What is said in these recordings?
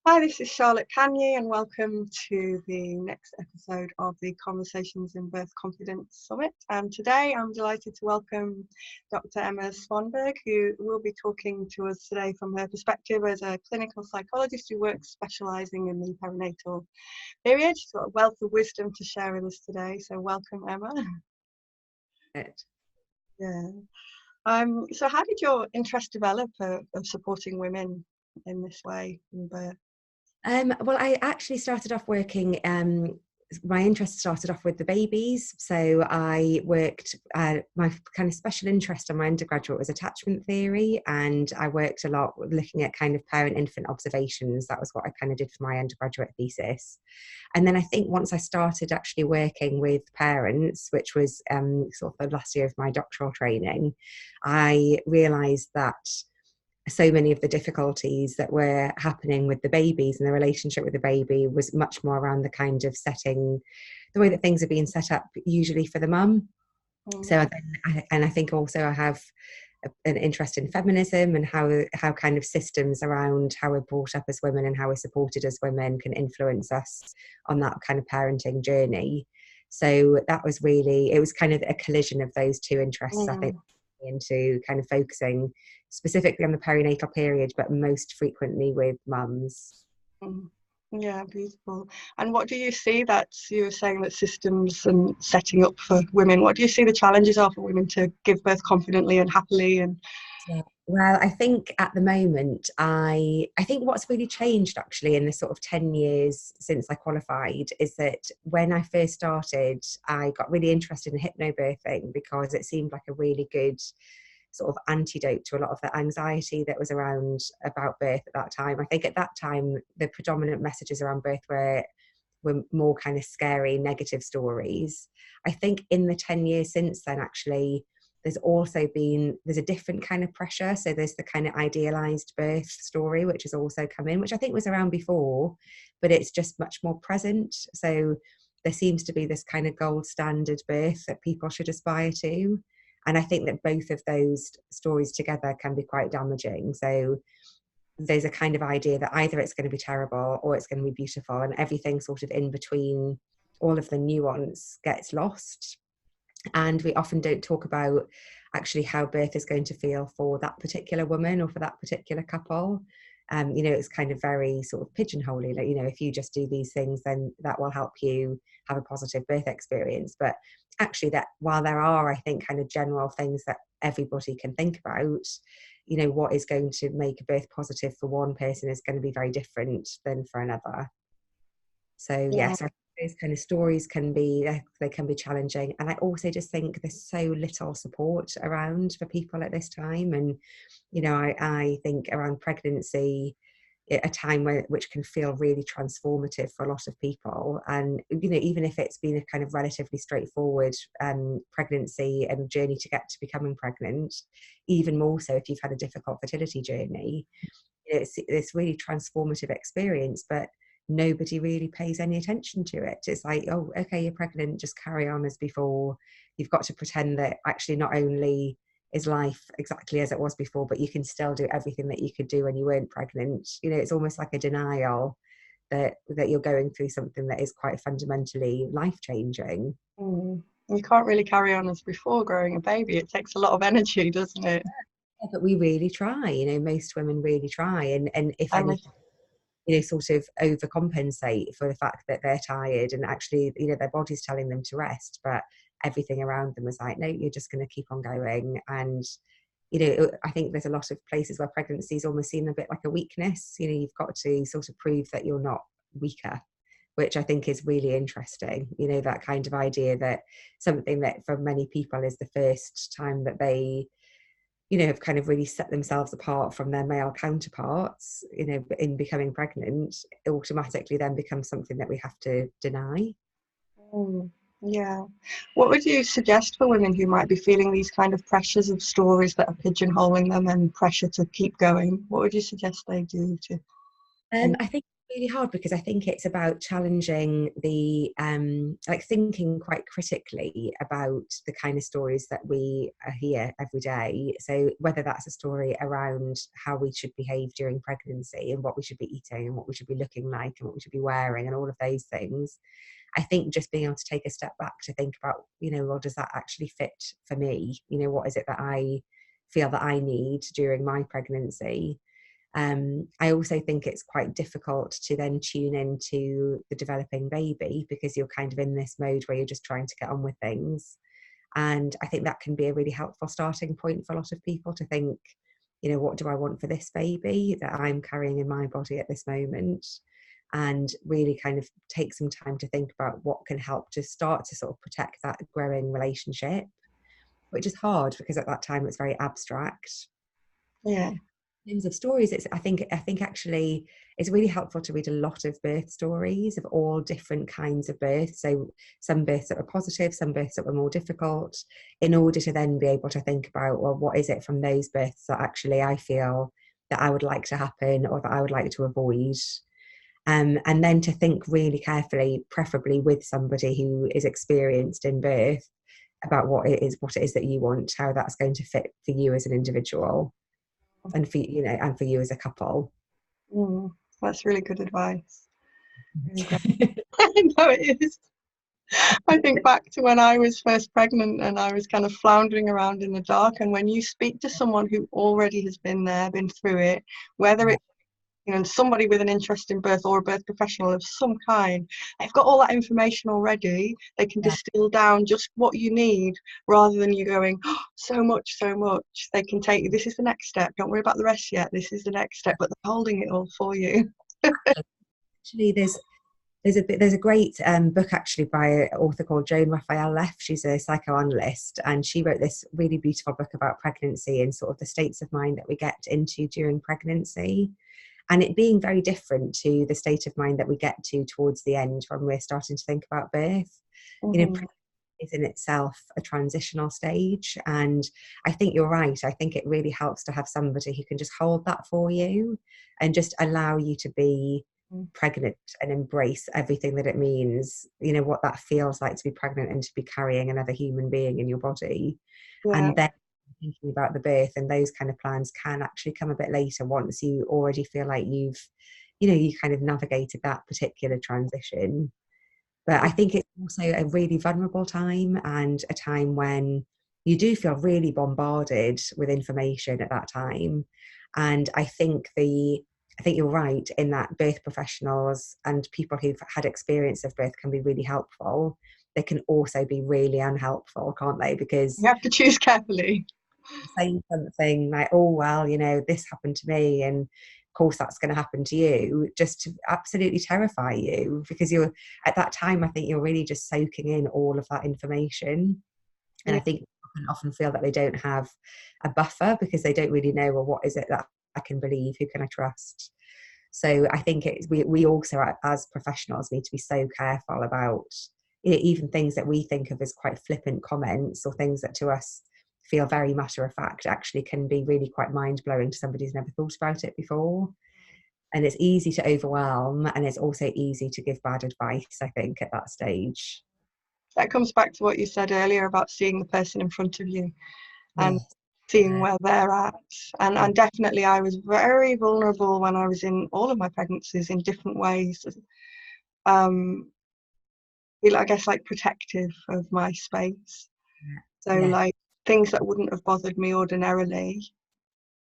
Hi, this is Charlotte Kanye, and welcome to the next episode of the Conversations in Birth Confidence Summit. Today I'm delighted to welcome Dr. Emma Svanberg, who will be talking to us today from her perspective as a clinical psychologist who works specialising in the perinatal period. She's got a wealth of wisdom to share with us today, so welcome, Emma. Yeah. So how did your interest develop of supporting women in this way in birth? Well, I actually started off working, my interest started off with the babies. So I worked, my kind of special interest on my undergraduate was attachment theory. And I worked a lot looking at kind of parent-infant observations. That was what I kind of did for my undergraduate thesis. And then I think once I started actually working with parents, which was sort of the last year of my doctoral training, I realised that so many of the difficulties that were happening with the babies and the relationship with the baby was much more around the kind of setting, the way that things are being set up usually for the mum. So I think also I have an interest in feminism and how kind of systems around how we're brought up as women and how we're supported as women can influence us on that kind of parenting journey. So that was really, it was kind of a collision of those two interests, I think, into kind of focusing specifically on the perinatal period, but most frequently with mums. Yeah, beautiful. And what do you see that you were saying that systems and setting up for women, what do you see the challenges are for women to give birth confidently and happily? And well, I think at the moment, I think what's really changed actually in the sort of 10 years since I qualified is that when I first started, I got really interested in hypnobirthing because it seemed like a really good sort of antidote to a lot of the anxiety that was around about birth at that time. I think at that time, the predominant messages around birth were more kind of scary, negative stories. I think in the 10 years since then, actually, there's a different kind of pressure. So there's the kind of idealized birth story, which has also come in, which I think was around before, but it's just much more present. So there seems to be this kind of gold standard birth that people should aspire to. And I think that both of those stories together can be quite damaging. So there's a kind of idea that either it's going to be terrible or it's going to be beautiful, and everything sort of in between, all of the nuance gets lost. And we often don't talk about actually how birth is going to feel for that particular woman or for that particular couple. It's kind of very sort of pigeonholy, like, if you just do these things, then that will help you have a positive birth experience. But actually, that while there are, I think, kind of general things that everybody can think about, what is going to make a birth positive for one person is going to be very different than for another. So yes, those kind of stories can be challenging. And I also just think there's so little support around for people at this time. And I think around pregnancy, a time which can feel really transformative for a lot of people, and even if it's been a kind of relatively straightforward pregnancy and journey to get to becoming pregnant, even more so if you've had a difficult fertility journey, it's really transformative experience, but nobody really pays any attention to it. It's like, oh, okay, you're pregnant, just carry on as before. You've got to pretend that actually not only is life exactly as it was before, but you can still do everything that you could do when you weren't pregnant. It's almost like a denial that you're going through something that is quite fundamentally life-changing. You can't really carry on as before growing a baby. It takes a lot of energy, doesn't it? Yeah, but we really try, most women really try, and if anything, sort of overcompensate for the fact that they're tired and actually, their body's telling them to rest, but everything around them is like, no, you're just going to keep on going. And, I think there's a lot of places where pregnancy is almost seen a bit like a weakness. You've got to sort of prove that you're not weaker, which I think is really interesting. That kind of idea that something that for many people is the first time that they have kind of really set themselves apart from their male counterparts, in becoming pregnant, it automatically then becomes something that we have to deny. Yeah. What would you suggest for women who might be feeling these kind of pressures of stories that are pigeonholing them and pressure to keep going? What would you suggest they do to? I think really hard because I think it's about challenging the like thinking quite critically about the kind of stories that we hear every day. So whether that's a story around how we should behave during pregnancy and what we should be eating and what we should be looking like and what we should be wearing and all of those things, I think just being able to take a step back to think about, well, does that actually fit for me? What is it that I feel that I need during my pregnancy? I also think it's quite difficult to then tune into the developing baby because you're kind of in this mode where you're just trying to get on with things. And I think that can be a really helpful starting point for a lot of people to think, what do I want for this baby that I'm carrying in my body at this moment? And really kind of take some time to think about what can help to start to sort of protect that growing relationship, which is hard because at that time it's very abstract. Yeah. In terms of stories, I think actually it's really helpful to read a lot of birth stories of all different kinds of births. So some births that were positive, some births that were more difficult, in order to then be able to think about, well, what is it from those births that actually I feel that I would like to happen or that I would like to avoid. And then to think really carefully, preferably with somebody who is experienced in birth, about what it is that you want, how that's going to fit for you as an individual and for you as a couple. Mm, that's really good advice. Really great. No, it is. I think back to when I was first pregnant and I was kind of floundering around in the dark. And when you speak to someone who already has been there, been through it, whether it's somebody with an interest in birth or a birth professional of some kind, they've got all that information already. They can distill down just what you need rather than you going, oh, so much. They can take you, this is the next step. Don't worry about the rest yet. This is the next step, but they're holding it all for you. Actually, there's a great book actually by an author called Joan Raphael Leff. She's a psychoanalyst, and she wrote this really beautiful book about pregnancy and sort of the states of mind that we get into during pregnancy, and it being very different to the state of mind that we get to towards the end when we're starting to think about birth. Mm-hmm. Is in itself a transitional stage, and I think you're right. I think it really helps to have somebody who can just hold that for you and just allow you to be pregnant and embrace everything that it means, what that feels like to be pregnant and to be carrying another human being in your body. Yeah. And then thinking about the birth and those kind of plans can actually come a bit later once you already feel like you kind of navigated that particular transition. But I think it's also a really vulnerable time and a time when you do feel really bombarded with information at that time. And I think you're right in that birth professionals and people who've had experience of birth can be really helpful. They can also be really unhelpful, can't they? Because You have to choose carefully. saying something like, oh, well, this happened to me, and of course that's going to happen to you, just to absolutely terrify you, because you're at that time, I think you're really just soaking in all of that information. And Yeah. I think people can often feel that they don't have a buffer because they don't really know, well, what is it that I can believe, who can I trust? So I think we also as professionals need to be so careful about even things that we think of as quite flippant comments or things that to us feel very matter of fact actually can be really quite mind-blowing to somebody who's never thought about it before. And it's easy to overwhelm, and it's also easy to give bad advice, I think, at that stage. That comes back to what you said earlier about seeing the person in front of you and Yes. seeing where they're at. Yeah. And definitely I was very vulnerable when I was in all of my pregnancies in different ways. I guess like protective of my space. So Yeah. like things that wouldn't have bothered me ordinarily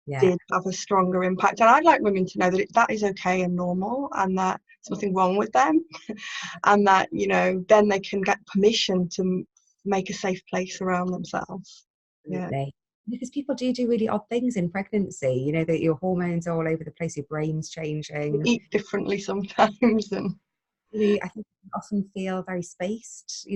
Yeah. did have a stronger impact. And I'd like women to know that that is okay and normal, and that there's nothing wrong with them, and that then they can get permission to make a safe place around themselves. Yeah. Absolutely. Because people do really odd things in pregnancy, that your hormones are all over the place, your brain's We changing. eat differently sometimes, and I think you often feel very spaced.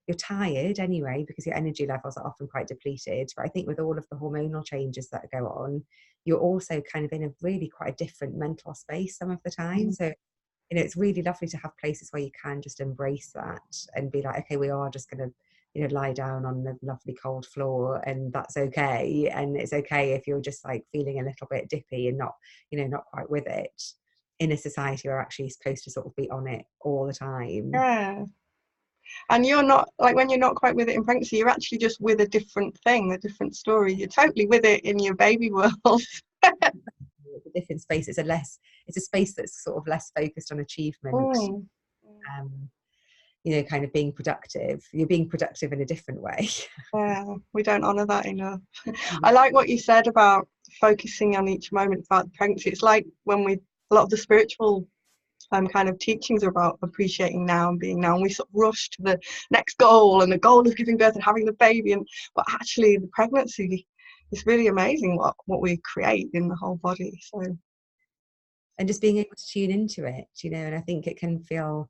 You're tired anyway because your energy levels are often quite depleted. But I think with all of the hormonal changes that go on, you're also kind of in a really quite a different mental space some of the time. So, it's really lovely to have places where you can just embrace that and be like, okay, we are just going to, lie down on the lovely cold floor, and that's okay. And it's okay if you're just like feeling a little bit dippy and not quite with it. in a society where we're actually supposed to sort of be on it all the time. Yeah. And you're not, like, when you're not quite with it in pregnancy, you're actually just with a different thing, a different story. You're totally with it in your baby world. The different space, it's a space that's sort of less focused on achievement. Mm. um, kind of being productive. You're being productive in a different way. Yeah, we don't honour that enough. I like what you said about focusing on each moment throughout the pregnancy. It's like when a lot of the spiritual kind of teachings are about appreciating now and being now, and we sort of rush to the next goal, and the goal is giving birth and having the baby, but actually the pregnancy is really amazing what we create in the whole body. So, And just being able to tune into it, and I think it can feel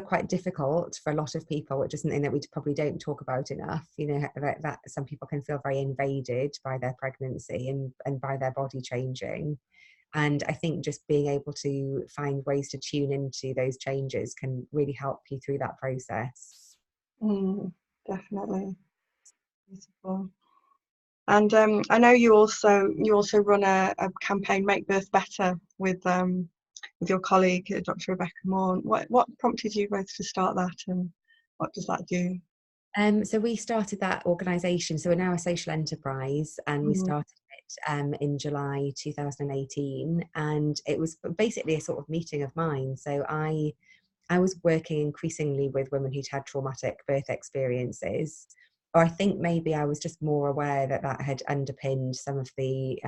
quite difficult for a lot of people, which is something that we probably don't talk about enough, that some people can feel very invaded by their pregnancy and by their body changing. And I think just being able to find ways to tune into those changes can really help you through that process. Definitely. Beautiful. And I know you also run a campaign, Make Birth Better, with your colleague, Dr. Rebecca Moore. What prompted you both to start that, and what does that do? So we started that organisation. So we're now a social enterprise, and we started it in July 2018. And it was basically a sort of meeting of minds. So I was working increasingly with women who'd had traumatic birth experiences. Or I think maybe I was just more aware that had underpinned some of the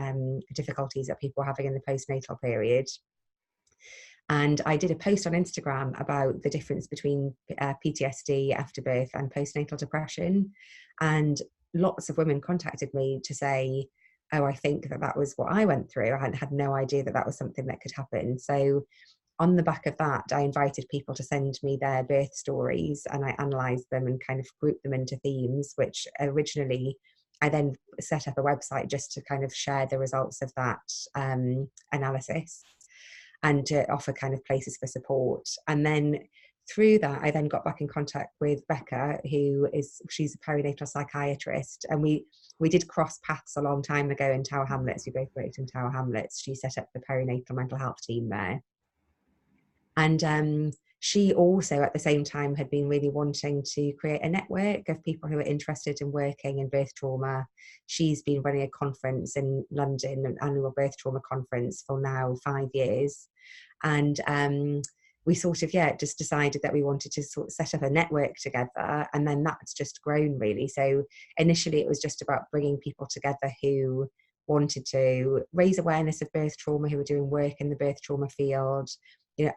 difficulties that people were having in the postnatal period. And I did a post on Instagram about the difference between PTSD after birth and postnatal depression. And lots of women contacted me to say, oh, I think that was what I went through. I had no idea that was something that could happen. So on the back of that, I invited people to send me their birth stories, and I analysed them and kind of grouped them into themes, which originally I then set up a website just to kind of share the results of that analysis and to offer kind of places for support. And then through that, I then got back in contact with Becca, she's a perinatal psychiatrist, and we did cross paths a long time ago in Tower Hamlets. We both worked in Tower Hamlets. She set up the perinatal mental health team there. And she also, at the same time, had been really wanting to create a network of people who are interested in working in birth trauma. She's been running a conference in London, an annual birth trauma conference, for now 5 years. And we sort of, just decided that we wanted to sort of set up a network together. And then that's just grown, really. So initially it was just about bringing people together who wanted to raise awareness of birth trauma, who were doing work in the birth trauma field,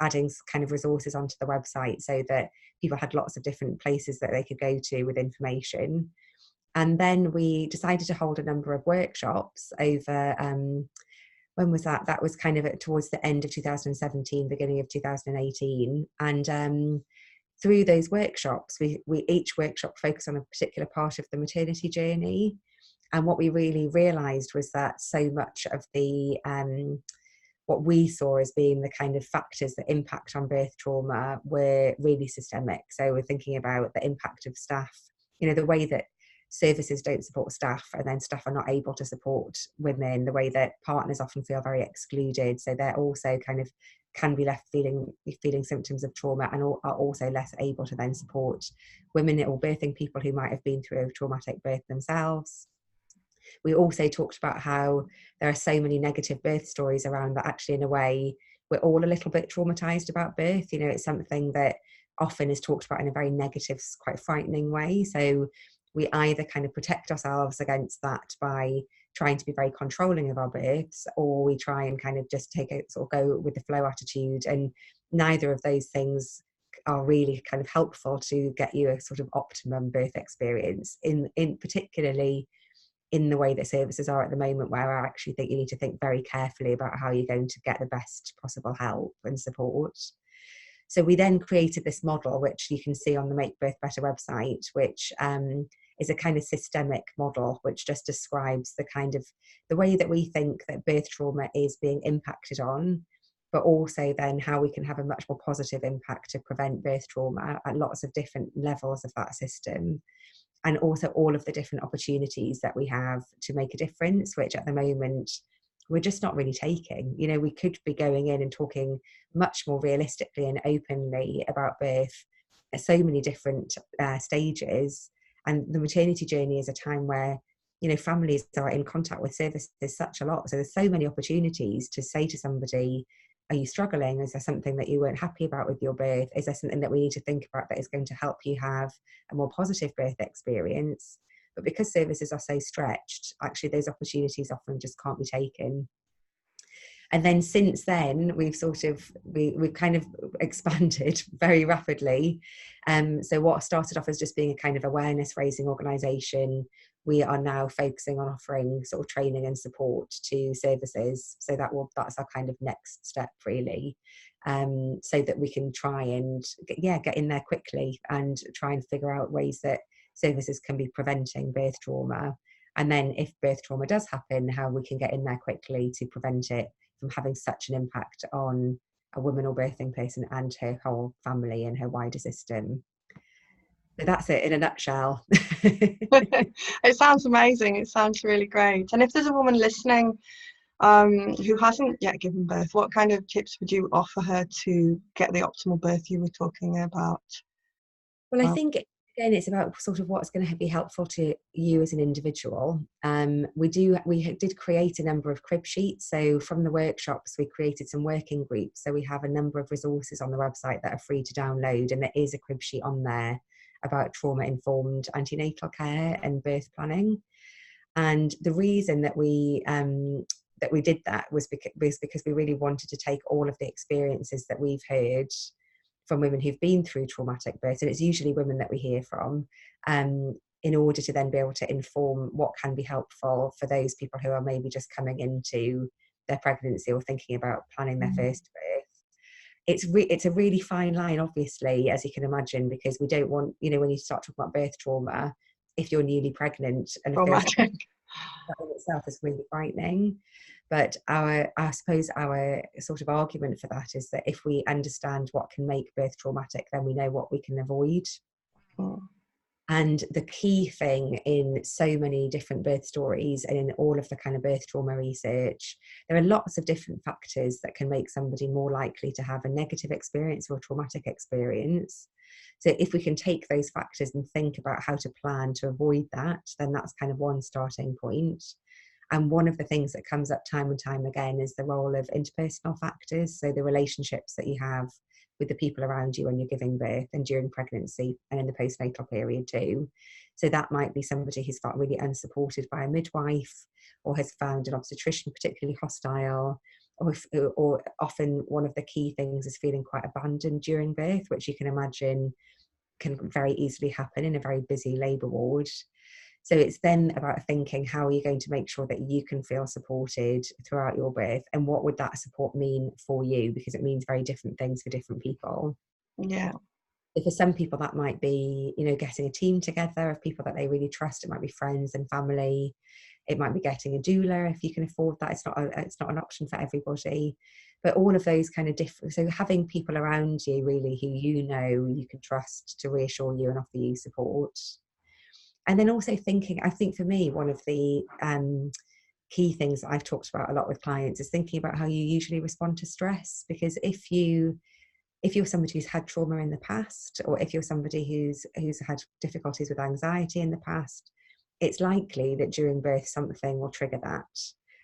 adding kind of resources onto the website so that people had lots of different places that they could go to with information. And then we decided to hold a number of workshops over, when was that? That was kind of towards the end of 2017, beginning of 2018. And through those workshops, we each workshop focused on a particular part of the maternity journey. And what we really realised was that so much of the what we saw as being the kind of factors that impact on birth trauma were really systemic. So we're thinking about the impact of staff, the way that services don't support staff, and then staff are not able to support women, the way that partners often feel very excluded. So they're also kind of can be left feeling symptoms of trauma, and are also less able to then support women or birthing people who might have been through a traumatic birth themselves. We also talked about how there are so many negative birth stories around that actually, in a way, we're all a little bit traumatized about birth. It's something that often is talked about in a very negative, quite frightening way. So we either kind of protect ourselves against that by trying to be very controlling of our births, or we try and kind of just take it, sort of go with the flow attitude. And neither of those things are really kind of helpful to get you a sort of optimum birth experience, in particularly in the way that services are at the moment, where I actually think you need to think very carefully about how you're going to get the best possible help and support. So we then created this model, which you can see on the Make Birth Better website, which is a kind of systemic model, which just describes the kind of the way that we think that birth trauma is being impacted on, but also then how we can have a much more positive impact to prevent birth trauma at lots of different levels of that system. And also all of the different opportunities that we have to make a difference, which at the moment we're just not really taking. You know, we could be going in and talking much more realistically and openly about birth at so many different stages. And the maternity journey is a time where, you know, families are in contact with services such a lot. So there's so many opportunities to say to somebody, are you struggling? Is there something that you weren't happy about with your birth? Is there something that we need to think about that is going to help you have a more positive birth experience? But because services are so stretched, actually those opportunities often just can't be taken. And then since then, we've kind of expanded very rapidly. So what started off as just being a kind of awareness raising organisation, we are now focusing on offering sort of training and support to services. So that's our kind of next step, really, so that we can try and get in there quickly and try and figure out ways that services can be preventing birth trauma. And then if birth trauma does happen, how we can get in there quickly to prevent it from having such an impact on a woman or birthing person and her whole family and her wider system. So that's it in a nutshell. It sounds amazing. It sounds really great. And if there's a woman listening who hasn't yet given birth, what kind of tips would you offer her to get the optimal birth you were talking about? Well, I think, again, it's about sort of what's going to be helpful to you as an individual. We did create a number of crib sheets. So from the workshops, we created some working groups. So we have a number of resources on the website that are free to download, and there is a crib sheet on there about trauma-informed antenatal care and birth planning. And the reason that we did that was because we really wanted to take all of the experiences that we've heard from women who've been through traumatic births, and it's usually women that we hear from, in order to then be able to inform what can be helpful for those people who are maybe just coming into their pregnancy or thinking about planning their first birth. It's a really fine line, obviously, as you can imagine, because we don't want, you know, when you start talking about birth trauma, if you're newly pregnant and a first Traumatic. that in itself is really frightening. But I suppose our sort of argument for that is that if we understand what can make birth traumatic, then we know what we can avoid. And the key thing in so many different birth stories and in all of the kind of birth trauma research, there are lots of different factors that can make somebody more likely to have a negative experience or a traumatic experience. So if we can take those factors and think about how to plan to avoid that, then that's kind of one starting point. And one of the things that comes up time and time again is the role of interpersonal factors. So the relationships that you have with the people around you when you're giving birth and during pregnancy and in the postnatal period too. So that might be somebody who's felt really unsupported by a midwife, or has found an obstetrician particularly hostile, or often one of the key things is feeling quite abandoned during birth, which you can imagine can very easily happen in a very busy labour ward. So it's then about thinking, how are you going to make sure that you can feel supported throughout your birth, and what would that support mean for you, because it means very different things for different people. Yeah. For some people that might be, you know, getting a team together of people that they really trust. It might be friends and family. It might be getting a doula if you can afford that. It's not an option for everybody, but all of those kind of different. So having people around you really who you know you can trust to reassure you and offer you support. And then also thinking, I think for me, one of the key things that I've talked about a lot with clients is thinking about how you usually respond to stress. Because if you're somebody who's had trauma in the past, or if you're somebody who's had difficulties with anxiety in the past, it's likely that during birth something will trigger that.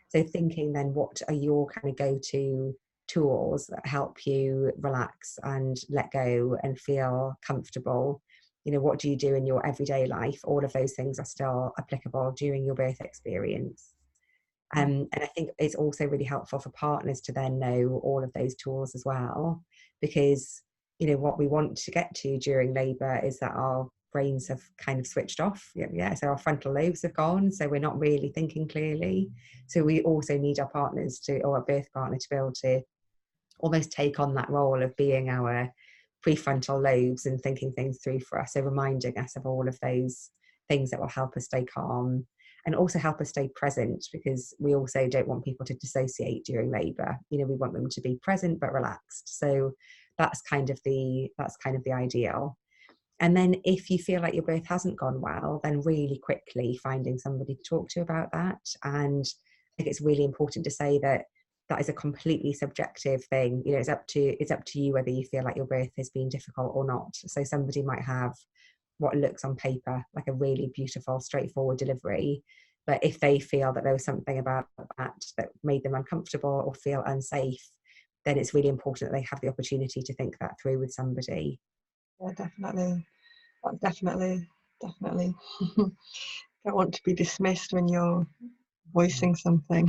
So thinking then, what are your kind of go-to tools that help you relax and let go and feel comfortable? You know, what do you do in your everyday life? All of those things are still applicable during your birth experience. And I think it's also really helpful for partners to then know all of those tools as well, because, you know, what we want to get to during labour is that our brains have kind of switched off. Yeah, so our frontal lobes have gone, so we're not really thinking clearly. So we also need our partners or our birth partner to be able to almost take on that role of being our prefrontal lobes and thinking things through for us. So reminding us of all of those things that will help us stay calm and also help us stay present, because we also don't want people to dissociate during labour. You know, we want them to be present but relaxed. So that's kind of the ideal. And then if you feel like your birth hasn't gone well, then really quickly finding somebody to talk to about that. And think it's really important to say that that is a completely subjective thing. You know, it's up to you whether you feel like your birth has been difficult or not. So somebody might have what looks on paper like a really beautiful, straightforward delivery, but if they feel that there was something about that made them uncomfortable or feel unsafe, then it's really important that they have the opportunity to think that through with somebody. Yeah, definitely. Definitely. Definitely. Don't want to be dismissed when you're voicing something.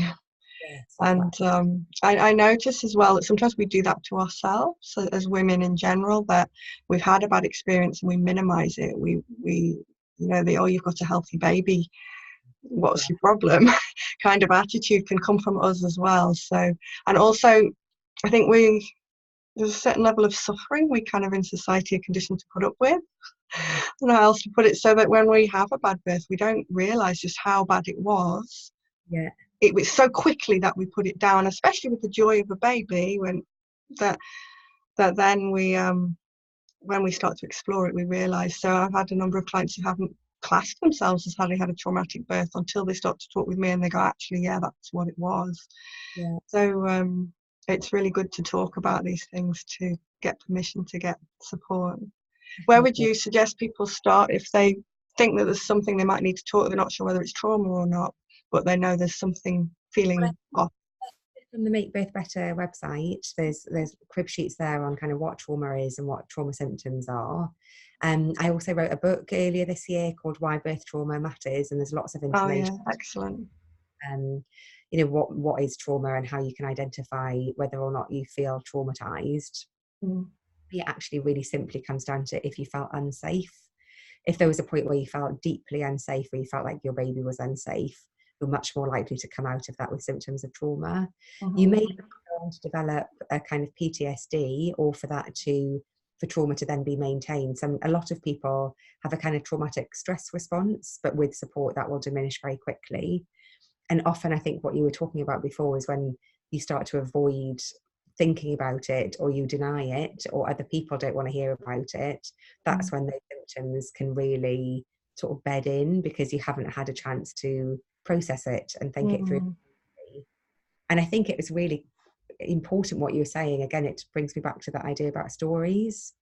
Yes, And exactly. I notice as well that sometimes we do that to ourselves as women in general, that we've had a bad experience and we minimize it. We you know, the, oh, you've got a healthy baby, Yeah, what's your problem kind of attitude can come from us as well. So, and also I think there's a certain level of suffering we kind of in society are conditioned to put up with. yeah, I don't know how else to put it, so that when we have a bad birth we don't realize just how bad it was. yeah, It was so quickly that we put it down, especially with the joy of a baby, when that that then we when we start to explore it we realize. So I've had a number of clients who haven't classed themselves as having had a traumatic birth until they start to talk with me and they go, actually, yeah, that's what it was. yeah. So it's really good to talk about these things, to get permission to get support. Where would Definitely. you suggest people start if they think that there's something they might need to talk, they're not sure whether it's trauma or not, but they know there's something Well, I feeling off? think from the Make Birth Better website, there's crib sheets there on kind of what trauma is and what trauma symptoms are. I also wrote a book earlier this year called Why Birth Trauma Matters, and there's lots of Oh information. yeah, excellent. You know, what is trauma and how you can identify whether or not you feel traumatized. Mm, It actually really simply comes down to if you felt unsafe. If there was a point where you felt deeply unsafe, where you felt like your baby was unsafe, you're much more likely to come out of that with symptoms of trauma. You may mm-hmm, go on to develop a kind of PTSD, or for trauma to then be maintained. A lot of people have a kind of traumatic stress response, but with support that will diminish very quickly. And often I think what you were talking about before is when you start to avoid thinking about it, or you deny it, or other people don't want to hear about it, that's mm, when those symptoms can really sort of bed in, because you haven't had a chance to process it and think it through. mm, And I think it was really important what you were saying. Again, it brings me back to that idea about stories,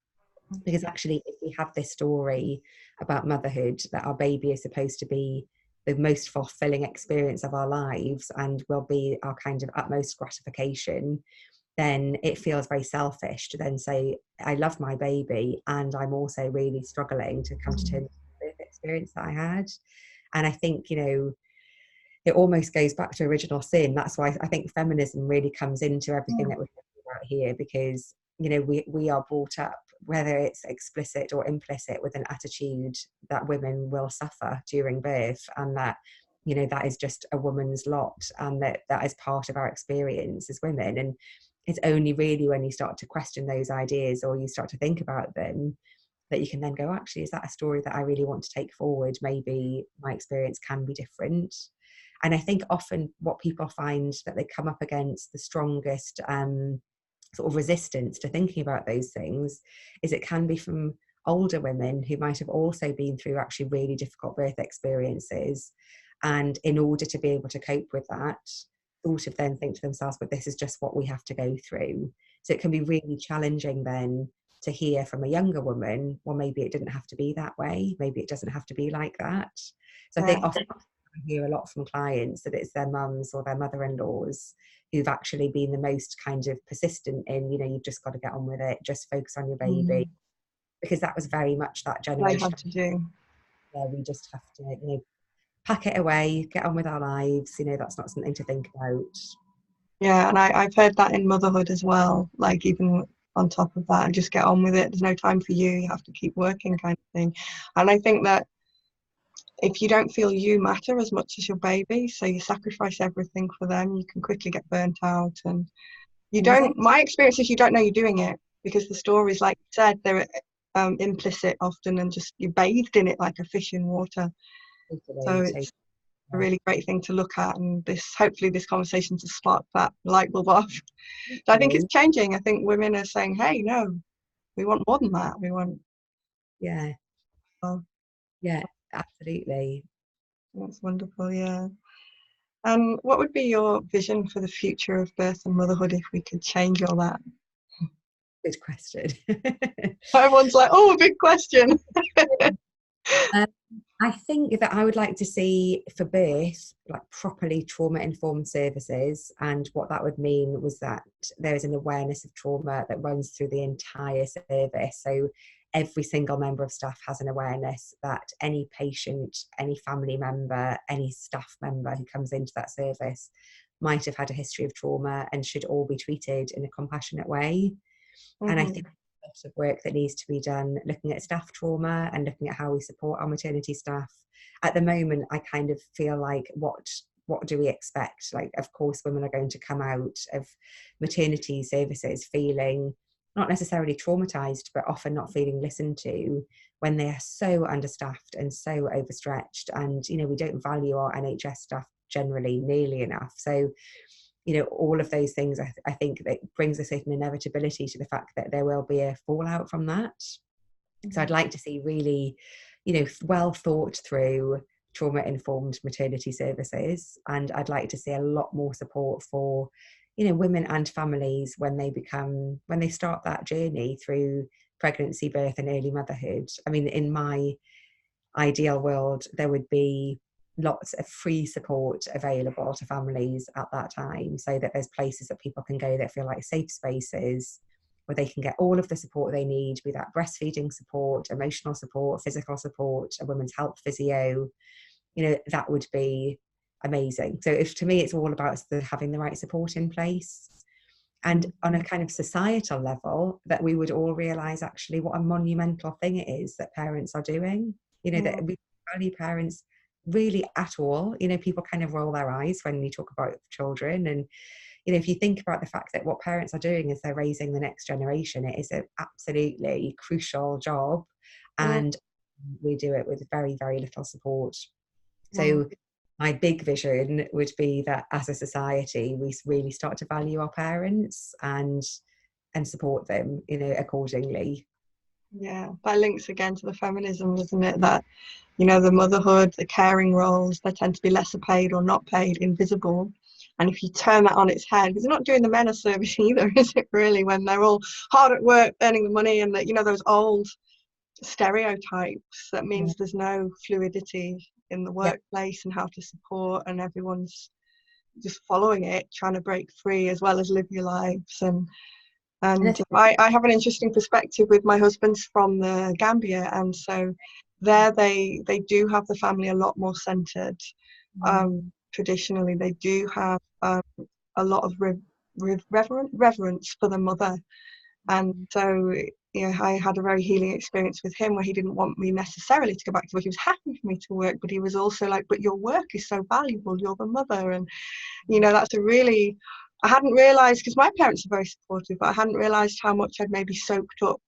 because actually if we have this story about motherhood, that our baby is supposed to be the most fulfilling experience of our lives and will be our kind of utmost gratification, then it feels very selfish to then say, I love my baby and I'm also really struggling to come to mm, terms with the experience that I had. And I think, you know, it almost goes back to original sin. That's why I think feminism really comes into everything mm, that we're talking about here, because, you know, we are brought up, whether it's explicit or implicit, with an attitude that women will suffer during birth, and that, you know, that is just a woman's lot, and that is part of our experience as women. And it's only really when you start to question those ideas, or you start to think about them, that you can then go, actually, is that a story that I really want to take forward? Maybe my experience can be different. And I think often what people find that they come up against the strongest sort of resistance to thinking about those things is it can be from older women who might have also been through actually really difficult birth experiences. And in order to be able to cope with that, sort of then think to themselves, but this is just what we have to go through. So it can be really challenging then to hear from a younger woman, well, maybe it didn't have to be that way. Maybe it doesn't have to be like that. So I yeah, think often I hear a lot from clients that it's their mums or their mother-in-laws who've actually been the most kind of persistent in, you know, you've just got to get on with it, just focus on your baby. mm, Because that was very much that they generation had to do. where we just have to, you know, pack it away, get on with our lives. You know, that's not something to think about. Yeah, and I've heard that in motherhood as well, like even on top of that, and just get on with it. There's no time for you, you have to keep working kind of thing. And I think that if you don't feel you matter as much as your baby, so you sacrifice everything for them, you can quickly get burnt out. And you And there's don't, my experience is you don't know you're doing it because the stories, like you said, they're implicit often and just you're bathed in it like a fish in water. So totally, it's a really great thing to look at, and this hopefully this conversation to spark that light bulb off. So I think it's totally, changing. I think women are saying, hey, no, we want more than that. We want, yeah, oh, yeah, absolutely. that's wonderful, yeah. And what would be your vision for the future of birth and motherhood if we could change all that? Good question. Everyone's like, oh, a big question. Um, I think that I would like to see for birth, like properly trauma informed services. And what that would mean was that there is an awareness of trauma that runs through the entire service. So every single member of staff has an awareness that any patient, any family member, any staff member who comes into that service might have had a history of trauma and should all be treated in a compassionate way. And I think there's a lot of work that needs to be done looking at staff trauma and looking at how we support our maternity staff. At the moment, I kind of feel like what do we expect? Like, of course, women are going to come out of maternity services feeling not necessarily traumatized, but often not feeling listened to when they are so understaffed and so overstretched. And, you know, we don't value our NHS staff generally nearly enough. So, you know, all of those things, I think that brings a certain inevitability to the fact that there will be a fallout from that. So I'd like to see really, you know, well thought through trauma informed maternity services. And I'd like to see a lot more support for, you know, women and families when they start that journey through pregnancy, birth and early motherhood. I mean, in my ideal world, there would be lots of free support available to families at that time, so that there's places that people can go that feel like safe spaces where they can get all of the support they need, be that breastfeeding support, emotional support, physical support, a women's health physio. You know, that would be amazing. So if to me it's all about having the right support in place, and on a kind of societal level, that we would all realize actually what a monumental thing it is that parents are doing, you know, that we value parents really at all. You know, people kind of roll their eyes when you talk about children, and you know, if you think about the fact that what parents are doing is they're raising the next generation, it is an absolutely crucial job, and we do it with very, very little support. So my big vision would be that as a society, we really start to value our parents and support them, you know, accordingly. Yeah, that links again to the feminism, doesn't it? That, you know, the motherhood, the caring roles, they tend to be lesser paid or not paid, invisible. And if you turn that on its head, because it's not doing the men a service either, is it really, when they're all hard at work earning the money, and that, you know, those old stereotypes, that Yeah. means there's no fluidity in the Yeah. workplace and how to support, and everyone's just following it, trying to break free as well as live your lives. And I have an interesting perspective with my husband's from the Gambia, and so there they do have the family a lot more centered. Traditionally, they do have a lot of reverence for the mother, and so, you know, I had a very healing experience with him where he didn't want me necessarily to go back to work. He was happy for me to work, but he was also like, but your work is so valuable, you're the mother. And you know, that's a really, I hadn't realized, because my parents are very supportive, but I hadn't realized how much I'd maybe soaked up.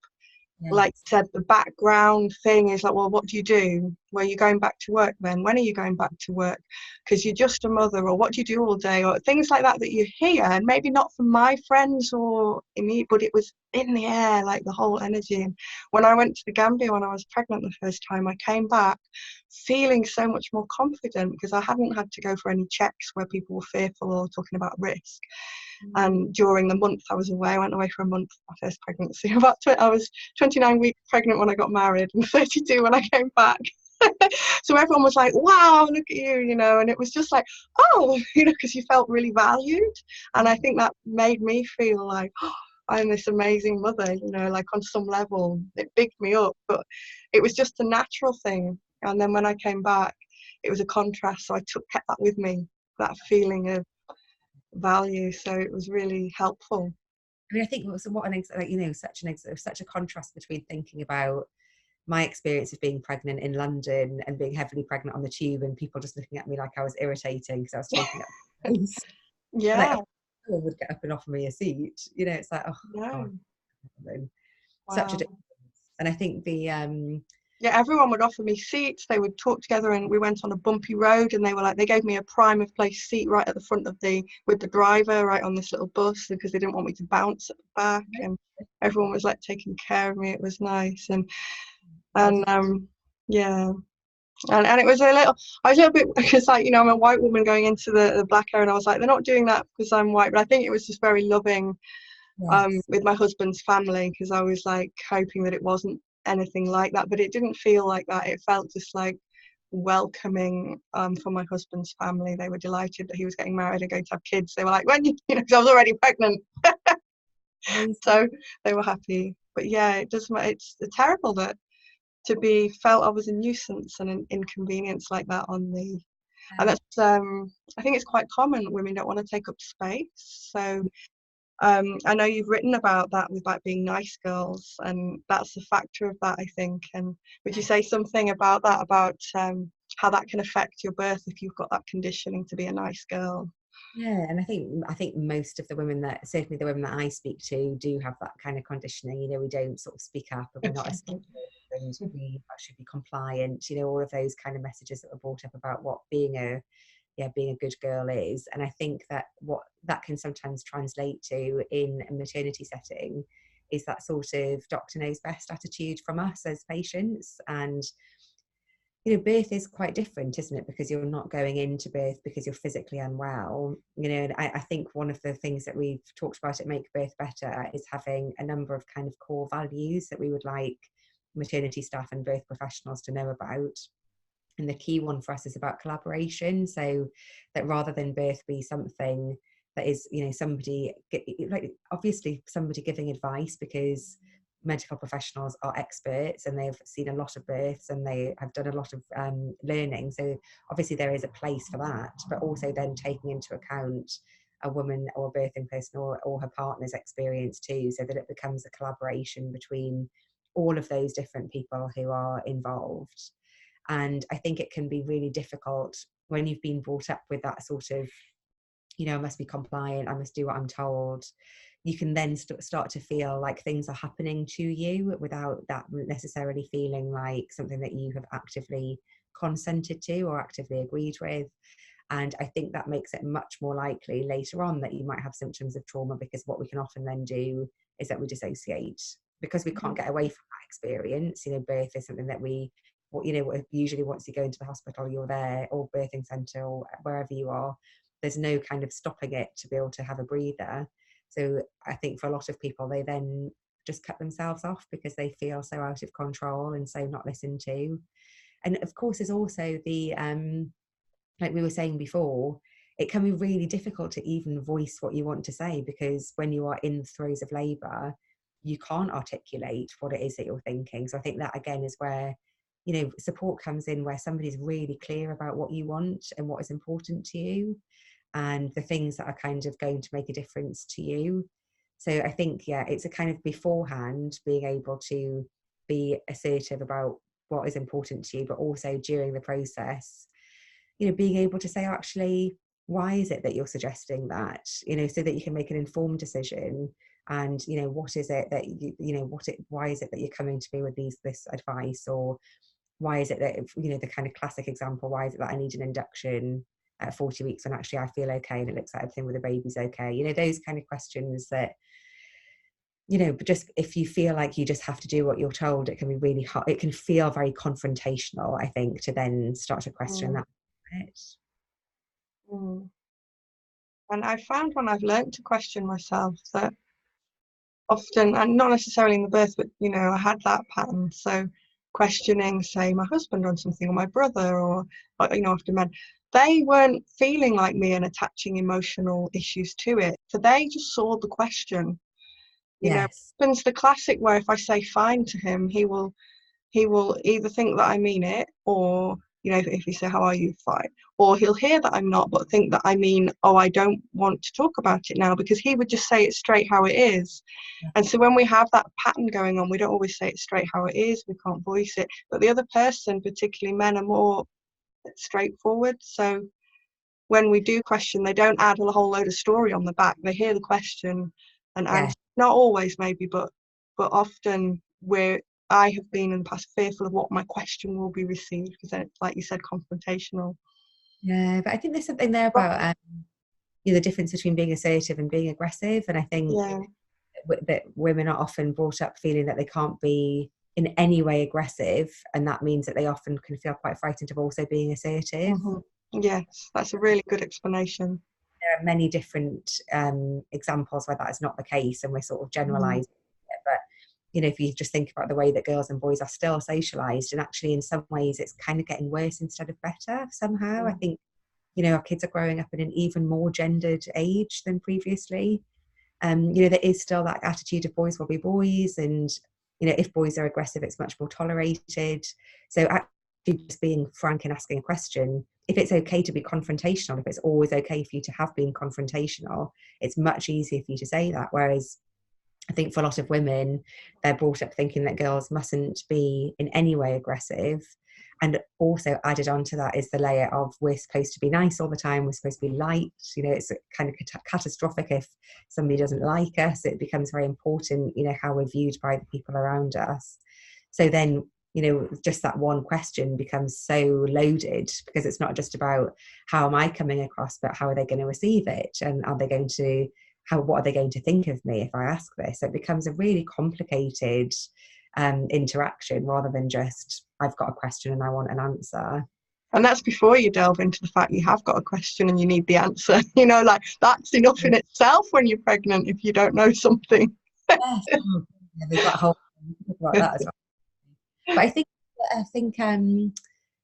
Like you said, the background thing is like, well, what do you do? Well, you're going back to work then. When are you going back to work? Because you're just a mother, or what do you do all day? Or things like that that you hear, and maybe not from my friends or in me, but it was in the air, like the whole energy. And when I went to the Gambia when I was pregnant the first time, I came back feeling so much more confident, because I hadn't had to go for any checks where people were fearful or talking about risk. And during the month I was away, I went away for a month for my first pregnancy. I was 29 weeks pregnant when I got married and 32 when I came back. So everyone was like, wow, look at you, you know, and it was just like, oh, you know, because you felt really valued. And I think that made me feel like, oh, I'm this amazing mother, you know, like on some level it bigged me up, but it was just a natural thing. And then when I came back, it was a contrast, so I kept that with me, that feeling of value. So it was really helpful. I mean, I think like, you know, such a contrast between thinking about my experience of being pregnant in London and being heavily pregnant on the tube, and people just looking at me like I was irritating because I was taking up space. And like, Yeah. someone would get up and offer me a seat. You know, it's like, oh No. God, such a Wow. difference. And I think the Yeah, everyone would offer me seats. They would talk together, and we went on a bumpy road, and they were like, they gave me a prime of place seat right at the front of with the driver, right on this little bus, because they didn't want me to bounce at the back, and everyone was like taking care of me. It was nice. And yeah. And it was I was a little bit, because like, I'm a white woman going into the black hair, and I was like, they're not doing that because I'm white, but I think it was just very loving Yes. with my husband's family, because I was like hoping that it wasn't anything like that, but it didn't feel like that. It felt just like welcoming for my husband's family. They were delighted that he was getting married and going to have kids. They were like, when because I was already pregnant, Amazing. so they were happy. But yeah, it's terrible that to be felt of as a nuisance and an inconvenience like that and that's I think it's quite common. Women don't want to take up space, so I know you've written about that with like being nice girls, and that's a factor of that, I think. And would you say something about that, about how that can affect your birth if you've got that conditioning to be a nice girl? Yeah, and I think most of the women that, certainly the women that I speak to, do have that kind of conditioning. We don't sort of speak up, and we're not assertive, and we should be compliant. All of those kind of messages that were brought up about what being a good girl is. And I think that what that can sometimes translate to in a maternity setting is that sort of doctor knows best attitude from us as patients. And birth is quite different, isn't it? Because you're not going into birth because you're physically unwell. And I think one of the things that we've talked about at Make Birth Better is having a number of kind of core values that we would like maternity staff and birth professionals to know about. And the key one for us is about collaboration. So that rather than birth be something that is, somebody, like obviously somebody giving advice, because medical professionals are experts and they've seen a lot of births and they have done a lot of learning. So obviously there is a place for that, but also then taking into account a woman or a birthing person or her partner's experience too, so that it becomes a collaboration between all of those different people who are involved. And I think it can be really difficult when you've been brought up with that sort of, I must be compliant, I must do what I'm told. You can then start to feel like things are happening to you without that necessarily feeling like something that you have actively consented to or actively agreed with. And I think that makes it much more likely later on that you might have symptoms of trauma, because what we can often then do is that we dissociate because we can't get away from that experience. Birth is something that usually once you go into the hospital, you're there, or birthing centre, or wherever you are, there's no kind of stopping it to be able to have a breather. So I think for a lot of people, they then just cut themselves off because they feel so out of control and so not listened to. And of course, there's also the like we were saying before, it can be really difficult to even voice what you want to say, because when you are in the throes of labour, you can't articulate what it is that you're thinking. So I think that again is where support comes in, where somebody's really clear about what you want and what is important to you and the things that are kind of going to make a difference to you. So I think, yeah, it's a kind of beforehand being able to be assertive about what is important to you, but also during the process, being able to say, actually, why is it that you're suggesting that, so that you can make an informed decision. And what is it that why is it that you're coming to me with this advice? Or why is it that, the kind of classic example, why is it that I need an induction at 40 weeks when actually I feel okay and it looks like everything with the baby's okay? Those kind of questions that, but just if you feel like you just have to do what you're told, it can be really hard. It can feel very confrontational, I think, to then start to question Mm, that bit. mm. And I found, when I've learnt to question myself, that often, and not necessarily in the birth, but I had that pattern. So questioning, say, my husband on something, or my brother, or often men, they weren't feeling like me and attaching emotional issues to it. So they just saw the question. Yes. Husband's the classic where if I say fine to him, he will either think that I mean it, or if you say how are you, fine, or he'll hear that I'm not but think that I mean, oh, I don't want to talk about it now, because he would just say it straight how it is. And so when we have that pattern going on, we don't always say it straight how it is, we can't voice it, but the other person, particularly men, are more straightforward. So when we do question, they don't add a whole load of story on the back. They hear the question and Yeah. answer. Not always, maybe, but often I have been in the past fearful of what my question will be received, because then it's, like you said, confrontational. Yeah, but I think there's something there about the difference between being assertive and being aggressive. And I think Yeah. that women are often brought up feeling that they can't be in any way aggressive, and that means that they often can feel quite frightened of also being assertive. Yes, that's a really good explanation. There are many different examples where that is not the case, and we're sort of generalizing it. But if you just think about the way that girls and boys are still socialized, and actually in some ways it's kind of getting worse instead of better somehow. I think our kids are growing up in an even more gendered age than previously. There is still that attitude of boys will be boys, and if boys are aggressive, it's much more tolerated. So actually just being frank and asking a question, if it's okay to be confrontational, if it's always okay for you to have been confrontational, it's much easier for you to say that. Whereas I think for a lot of women, they're brought up thinking that girls mustn't be in any way aggressive. And also added onto that is the layer of we're supposed to be nice all the time. We're supposed to be light. It's kind of catastrophic if somebody doesn't like us. It becomes very important, how we're viewed by the people around us. So then, just that one question becomes so loaded, because it's not just about how am I coming across, but how are they going to receive it? And are they going to, what are they going to think of me if I ask this? So it becomes a really complicated interaction, rather than just I've got a question and I want an answer. And that's before you delve into the fact you have got a question and you need the answer. Like that's enough in itself when you're pregnant if you don't know something. Yes. We've got a whole thing about that as well. But I think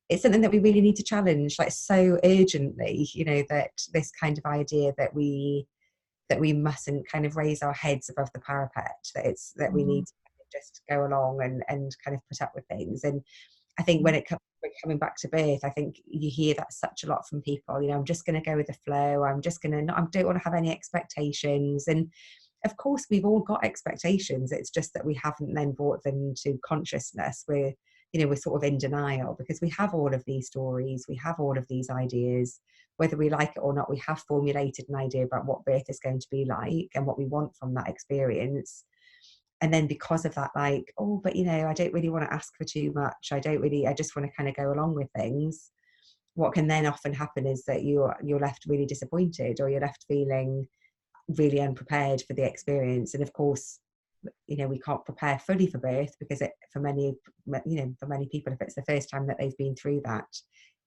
it's something that we really need to challenge, like so urgently. That this kind of idea that we mustn't kind of raise our heads above the parapet, that we need to just go along and kind of put up with things. And I think when coming back to birth, I think you hear that such a lot from people. I'm just going to go with the flow. I don't want to have any expectations. And of course, we've all got expectations. It's just that we haven't then brought them to consciousness. We're sort of in denial because we have all of these stories. We have all of these ideas. Whether we like it or not, we have formulated an idea about what birth is going to be like and what we want from that experience. And then because of that, I don't really want to ask for too much. I just want to kind of go along with things. What can then often happen is that you're left really disappointed, or you're left feeling really unprepared for the experience. And of course, we can't prepare fully for birth, because for many people, if it's the first time that they've been through that,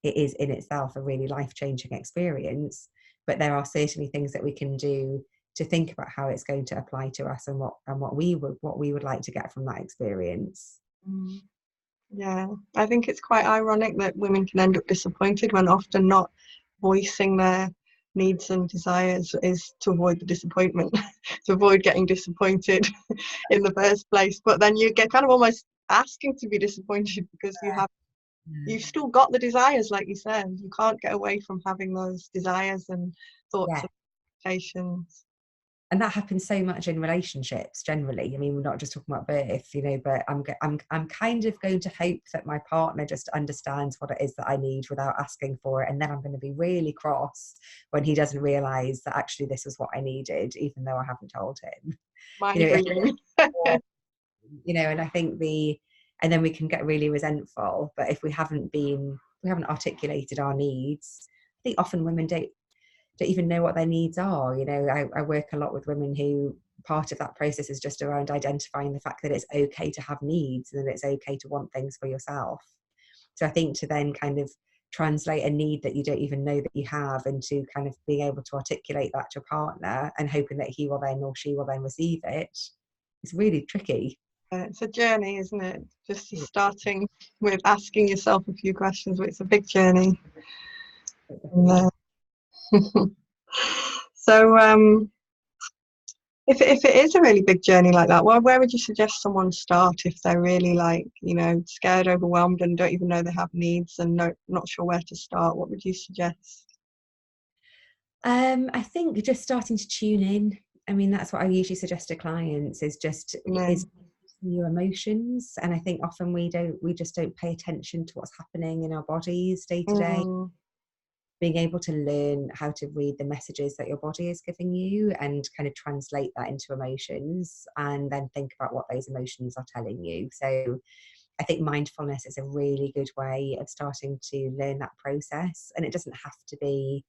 it is in itself a really life-changing experience. But there are certainly things that we can do to think about how it's going to apply to us, and what we would like to get from that experience. Yeah, I think it's quite ironic that women can end up disappointed when often not voicing their needs and desires is to avoid the disappointment, to avoid getting disappointed in the first place. But then you get kind of almost asking to be disappointed because you've still got the desires, like you said. You can't get away from having those desires and thoughts and expectations. And that happens so much in relationships generally. I mean, we're not just talking about birth, but I'm kind of going to hope that my partner just understands what it is that I need without asking for it. And then I'm going to be really cross when he doesn't realize that actually this is what I needed, even though I haven't told him. And I think and then we can get really resentful. But if we haven't articulated our needs, I think often women don't even know what their needs are. I work a lot with women who part of that process is just around identifying the fact that it's okay to have needs and that it's okay to want things for yourself. So I think to then kind of translate a need that you don't even know that you have into kind of being able to articulate that to a partner and hoping that he will then or she will then receive it, it's really tricky. It's a journey, isn't it? Just starting with asking yourself a few questions, but it's a big journey. So if it is a really big journey like that, where would you suggest someone start if they're really scared, overwhelmed, and don't even know they have needs and not sure where to start? What would you suggest? I think just starting to tune in. I mean, that's what I usually suggest to clients is your emotions. And I think often we just don't pay attention to what's happening in our bodies day to day. Being able to learn how to read the messages that your body is giving you and kind of translate that into emotions, and then think about what those emotions are telling you. So I think mindfulness is a really good way of starting to learn that process. And it doesn't have to be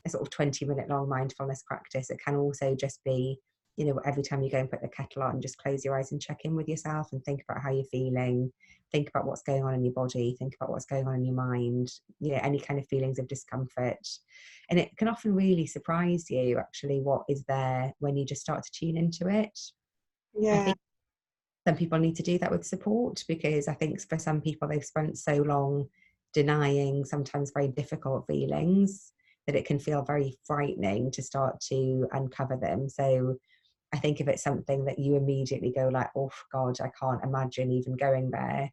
a sort of 20-minute long mindfulness practice. It can also just be, you know, every time you go and put the kettle on, just close your eyes and check in with yourself and think about how you're feeling, think about what's going on in your body, think about what's going on in your mind, you know, any kind of feelings of discomfort. And it can often really surprise you actually what is there when you just start to tune into it. I Yeah. think some people need to do that with support, because I think for some people they've spent so long denying sometimes very difficult feelings that it can feel very frightening to start to uncover them. So I think if it's something that you immediately go like, oh God, I can't imagine even going there,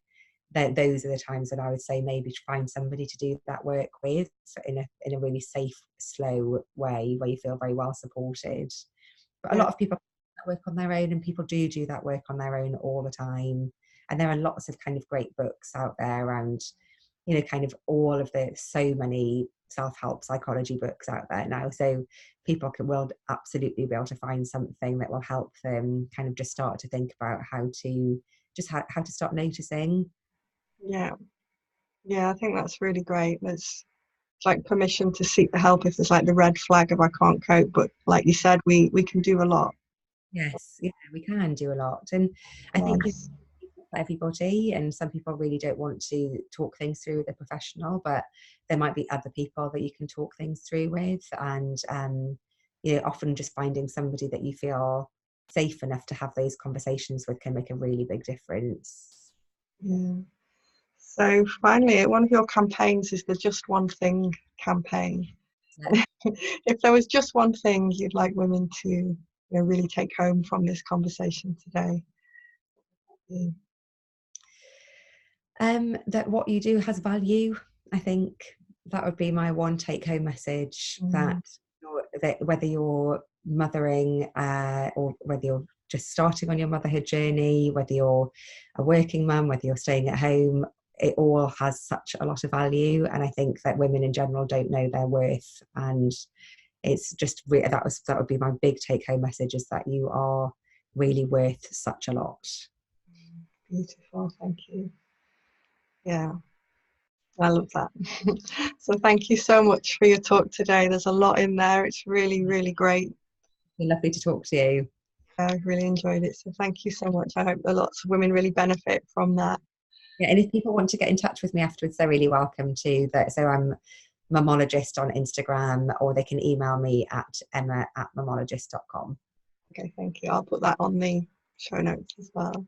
then those are the times that I would say maybe to find somebody to do that work with in a really safe, slow way where you feel very well supported. But a Yeah. lot of people work on their own, and people do that work on their own all the time. And there are lots of kind of great books out there around, you know, kind of all of the so many self-help psychology books out there now. So people will absolutely be able to find something that will help them kind of just start to think about how to how to start noticing. Yeah. Yeah, I think that's really great. It's like permission to seek the help if there's like the red flag of I can't cope. But like you said, we can do a lot. Yes, yeah, we can do a lot. And I think Yes. for everybody, and some people really don't want to talk things through with a professional, but there might be other people that you can talk things through with. And you know, often just finding somebody that you feel safe enough to have those conversations with can make a really big difference. Yeah. So finally, one of your campaigns is the Just One Thing campaign. So, If there was just one thing you'd like women to, you know, really take home from this conversation today. Yeah. that what you do has value. I think that would be my one take home message, that Mm, that whether you're mothering or whether you're just starting on your motherhood journey, whether you're a working mum, whether you're staying at home, it all has such a lot of value. And I think that women in general don't know their worth. And it's just that would be my big take home message, is that you are really worth such a lot. beautiful, thank you. Yeah, I love that. So thank you so much for your talk today. There's a lot in there. It's really, really great. Lovely to talk to you. I really enjoyed it. So thank you so much. I hope that lots of women really benefit from that. Yeah, and if people want to get in touch with me afterwards, they're really welcome to that. So I'm mammologist on Instagram, or they can email me at emma@mammologist.com. Okay, thank you. I'll put that on the show notes as well.